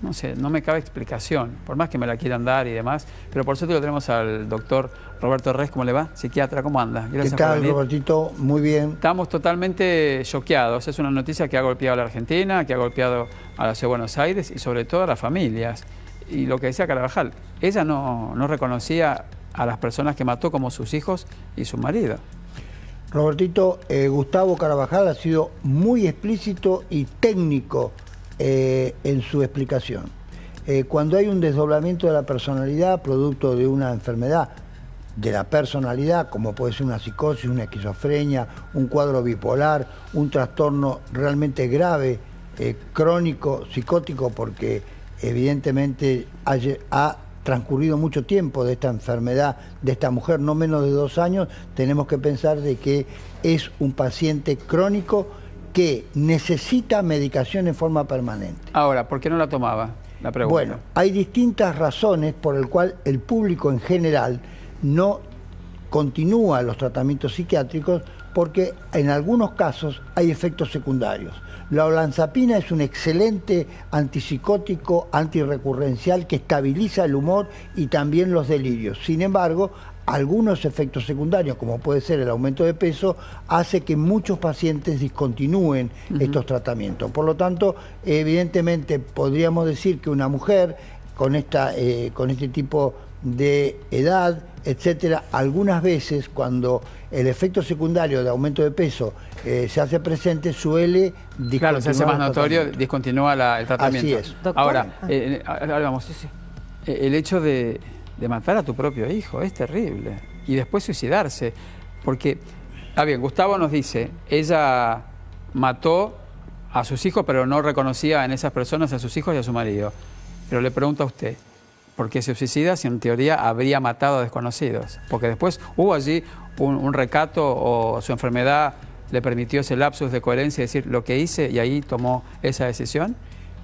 no sé, no me cabe explicación, por más que me la quieran dar y demás, pero por suerte lo tenemos al doctor Roberto Rez. ¿Cómo le va? Psiquiatra, ¿cómo anda? Gracias. ¿Qué tal, Robertito? Muy bien. Estamos totalmente choqueados. Es una noticia que ha golpeado a la Argentina, que ha golpeado a la ciudad de Buenos Aires y sobre todo a las familias. Y lo que decía Carabajal, ella no reconocía a las personas que mató como sus hijos y su marido. Robertito, Gustavo Carabajal ha sido muy explícito y técnico en su explicación. Cuando hay un desdoblamiento de la personalidad producto de una enfermedad de la personalidad, como puede ser una psicosis, una esquizofrenia, un cuadro bipolar, un trastorno realmente grave, crónico, psicótico, porque evidentemente ha transcurrido mucho tiempo de esta enfermedad de esta mujer, no menos de 2 años, tenemos que pensar de que es un paciente crónico que necesita medicación en forma permanente. Ahora, ¿por qué no la tomaba? La pregunta. Bueno, hay distintas razones por las cuales el público en general no continúa los tratamientos psiquiátricos, porque en algunos casos hay efectos secundarios. La olanzapina es un excelente antipsicótico, antirrecurrencial que estabiliza el humor y también los delirios. Sin embargo, algunos efectos secundarios, como puede ser el aumento de peso, hace que muchos pacientes discontinúen estos tratamientos. Por lo tanto, evidentemente podríamos decir que una mujer con este tipo de edad, etcétera, algunas veces cuando el efecto secundario de aumento de peso se hace presente, suele discontinuar. Claro, se hace más notorio, discontinúa el tratamiento. Así es. Ahora, vamos, el hecho de matar a tu propio hijo es terrible. Y después suicidarse. Porque, bien, Gustavo nos dice, ella mató a sus hijos, pero no reconocía en esas personas a sus hijos y a su marido. Pero le pregunto a usted, ¿por qué se suicida si en teoría habría matado a desconocidos? Porque después hubo allí un recato o su enfermedad le permitió ese lapsus de coherencia, decir lo que hice y ahí tomó esa decisión.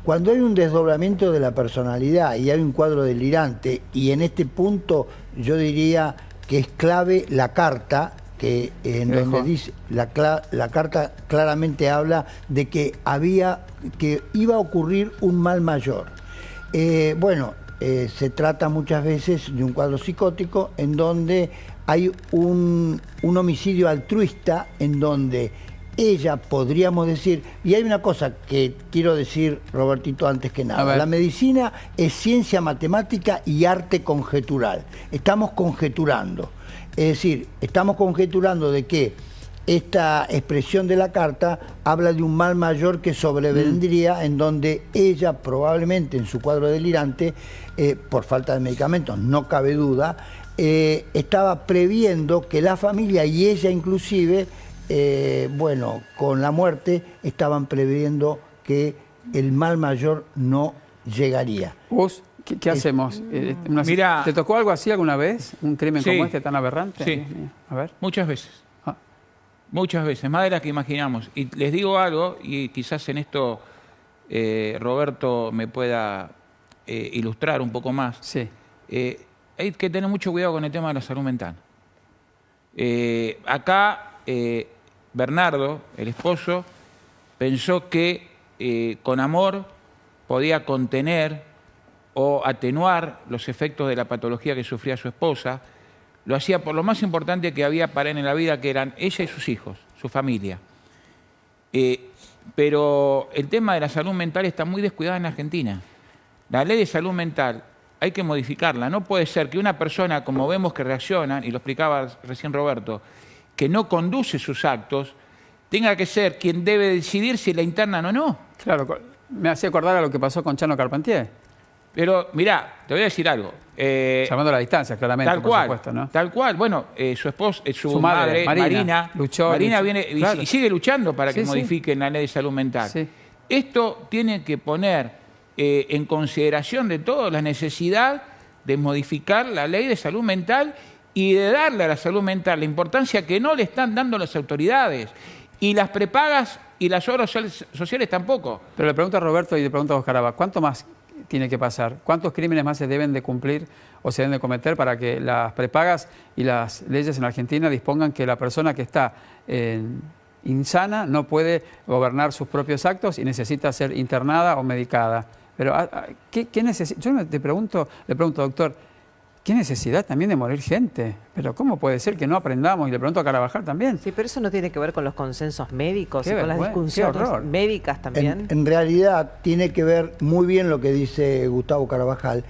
Cuando hay un desdoblamiento de la personalidad y hay un cuadro delirante, y en este punto yo diría que es clave la carta, que en donde dice, la carta claramente habla de que iba a ocurrir un mal mayor. Se trata muchas veces de un cuadro psicótico en donde hay un homicidio altruista, en donde ella, podríamos decir, y hay una cosa que quiero decir, Robertito, antes que nada, la medicina es ciencia matemática y arte conjetural. Estamos conjeturando, es decir, estamos conjeturando de que esta expresión de la carta habla de un mal mayor que sobrevendría, en donde ella probablemente en su cuadro delirante, por falta de medicamentos, no cabe duda, estaba previendo que la familia y ella inclusive, con la muerte, estaban previendo que el mal mayor no llegaría. ¿Vos qué hacemos? Mira, ¿te tocó algo así alguna vez? ¿Un crimen como este tan aberrante? Sí, a ver. Muchas veces. Muchas veces, más de las que imaginamos. Y les digo algo, y quizás en esto Roberto me pueda ilustrar un poco más. Sí. Hay que tener mucho cuidado con el tema de la salud mental. Acá Bernardo, el esposo, pensó que con amor podía contener o atenuar los efectos de la patología que sufría su esposa. Lo hacía por lo más importante que había para él en la vida, que eran ella y sus hijos, su familia. Pero el tema de la salud mental está muy descuidada en Argentina. La ley de salud mental hay que modificarla. No puede ser que una persona, como vemos que reaccionan, y lo explicaba recién Roberto, que no conduce sus actos, tenga que ser quien debe decidir si la internan o no. Claro, me hacía acordar a lo que pasó con Chano Carpentier. Pero, mirá, te voy a decir algo. Llamando a la distancia, claramente, tal cual, por supuesto, ¿no? Tal cual. Bueno, su esposa, su madre, Marina, luchó. Marina viene claro. y sigue luchando para que modifiquen la ley de salud mental. Sí. Esto tiene que poner en consideración de todo la necesidad de modificar la ley de salud mental y de darle a la salud mental la importancia que no le están dando las autoridades. Y las prepagas y las obras sociales tampoco. Pero le pregunto a Roberto y le pregunto a Oscar Abad, ¿cuánto más tiene que pasar? ¿Cuántos crímenes más se deben de cumplir o se deben de cometer para que las prepagas y las leyes en Argentina dispongan que la persona que está insana no puede gobernar sus propios actos y necesita ser internada o medicada? Pero ¿qué necesidad? Yo le pregunto, doctor, ¿qué necesidad también de morir gente? Pero ¿cómo puede ser que no aprendamos? Y le pregunto a Carabajal también. Sí, pero eso no tiene que ver con los consensos médicos y con las qué discusiones horror. médicas también. En realidad tiene que ver muy bien lo que dice Gustavo Carabajal,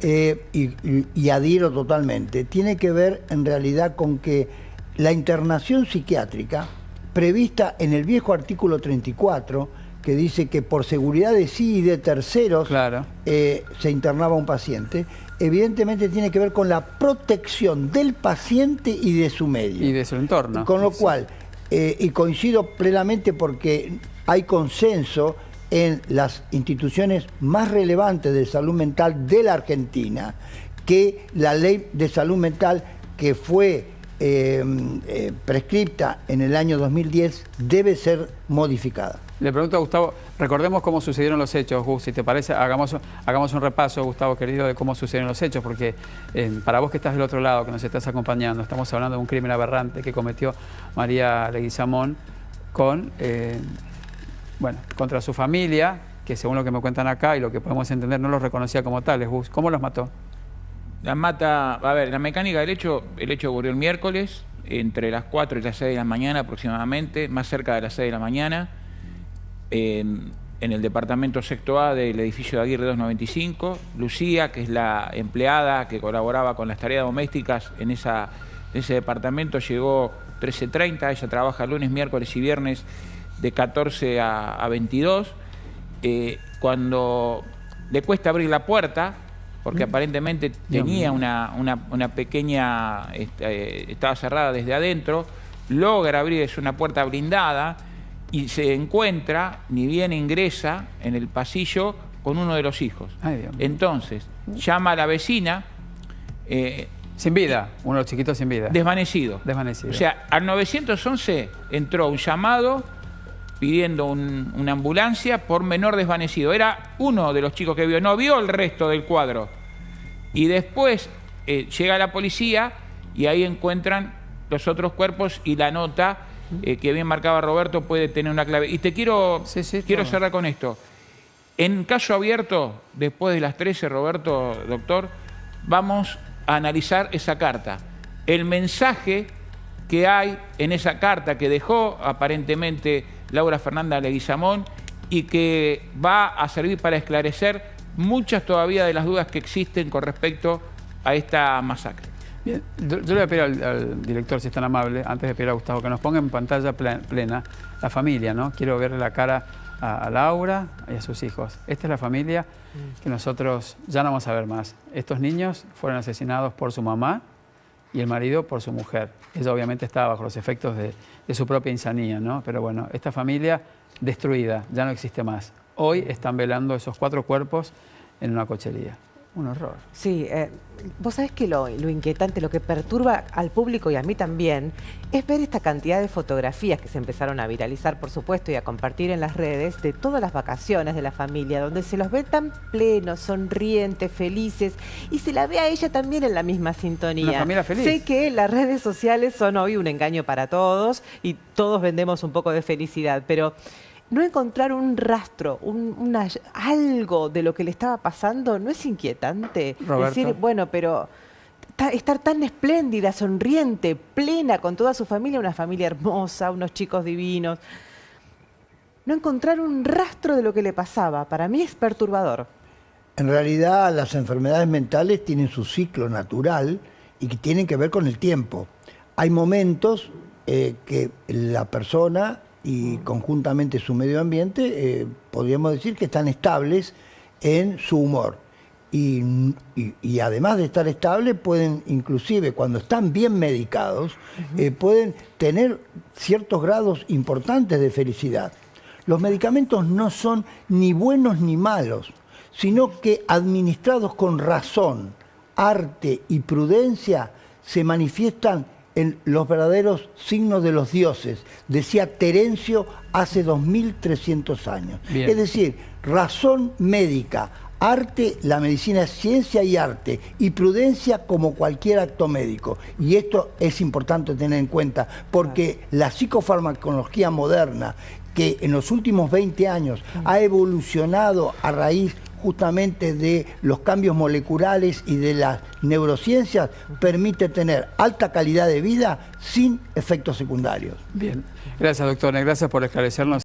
y adhiero totalmente. Tiene que ver en realidad con que la internación psiquiátrica, prevista en el viejo artículo 34, que dice que por seguridad de sí y de terceros se internaba un paciente, evidentemente tiene que ver con la protección del paciente y de su medio. Y de su entorno. Con lo cual, y coincido plenamente porque hay consenso en las instituciones más relevantes de salud mental de la Argentina, que la ley de salud mental que fue prescripta en el año 2010 debe ser modificada. Le pregunto a Gustavo, recordemos cómo sucedieron los hechos, Gus, si te parece, hagamos un repaso, Gustavo querido, de cómo sucedieron los hechos, porque para vos que estás del otro lado, que nos estás acompañando, estamos hablando de un crimen aberrante que cometió María Leguizamón contra su familia, que según lo que me cuentan acá y lo que podemos entender, no los reconocía como tales, Gus. ¿Cómo los mató? La mecánica del hecho, el hecho ocurrió el miércoles, entre las 4 y las 6 de la mañana aproximadamente, más cerca de las 6 de la mañana, en el departamento sexto A del edificio de Aguirre 295. Lucía, que es la empleada que colaboraba con las tareas domésticas en ese departamento, llegó 13:30, ella trabaja lunes, miércoles y viernes de 14 a 22. Cuando le cuesta abrir la puerta, porque aparentemente tenía una pequeña, estaba cerrada desde adentro, logra abrir, es una puerta blindada, y se encuentra, ni bien ingresa en el pasillo, con uno de los hijos. Ay, Dios mío. Entonces, llama a la vecina. Sin vida, uno de los chiquitos sin vida. Desvanecido. Desvanecido. O sea, al 911 entró un llamado pidiendo una ambulancia por menor desvanecido. Era uno de los chicos que vio, no vio el resto del cuadro. Y después llega la policía y ahí encuentran los otros cuerpos y la nota que bien marcaba Roberto puede tener una clave. Y te quiero cerrar con esto. En caso abierto, después de las 13, Roberto, doctor, vamos a analizar esa carta. El mensaje que hay en esa carta que dejó aparentemente Laura Fernanda Leguizamón y que va a servir para esclarecer muchas todavía de las dudas que existen con respecto a esta masacre. Bien, yo le voy a pedir al director, si es tan amable, antes de pedir a Gustavo, que nos ponga en pantalla plena la familia, ¿no? Quiero verle la cara a Laura y a sus hijos. Esta es la familia que nosotros ya no vamos a ver más. Estos niños fueron asesinados por su mamá y el marido por su mujer. Ella obviamente estaba bajo los efectos de su propia insanía, ¿no? Pero bueno, esta familia destruida, ya no existe más. Hoy están velando esos 4 cuerpos en una cochería. Un horror. Sí, vos sabés que lo inquietante, lo que perturba al público y a mí también, es ver esta cantidad de fotografías que se empezaron a viralizar, por supuesto, y a compartir en las redes, de todas las vacaciones de la familia, donde se los ve tan plenos, sonrientes, felices, y se la ve a ella también en la misma sintonía. Una familia feliz. Sé que las redes sociales son hoy un engaño para todos, y todos vendemos un poco de felicidad, pero no encontrar un rastro, algo de lo que le estaba pasando, ¿no es inquietante? Roberto. Decir, bueno, pero estar tan espléndida, sonriente, plena con toda su familia, una familia hermosa, unos chicos divinos. No encontrar un rastro de lo que le pasaba, para mí es perturbador. En realidad las enfermedades mentales tienen su ciclo natural y que tienen que ver con el tiempo. Hay momentos que la persona y conjuntamente su medio ambiente, podríamos decir que están estables en su humor. Y además de estar estables, pueden inclusive, cuando están bien medicados, pueden tener ciertos grados importantes de felicidad. Los medicamentos no son ni buenos ni malos, sino que administrados con razón, arte y prudencia, se manifiestan en los verdaderos signos de los dioses, decía Terencio hace 2300 años. Bien. Es decir, razón médica, arte, la medicina es ciencia y arte, y prudencia como cualquier acto médico. Y esto es importante tener en cuenta, porque la psicofarmacología moderna, que en los últimos 20 años ha evolucionado a raíz justamente de los cambios moleculares y de las neurociencias, permite tener alta calidad de vida sin efectos secundarios. Bien, gracias doctor, gracias por esclarecernos.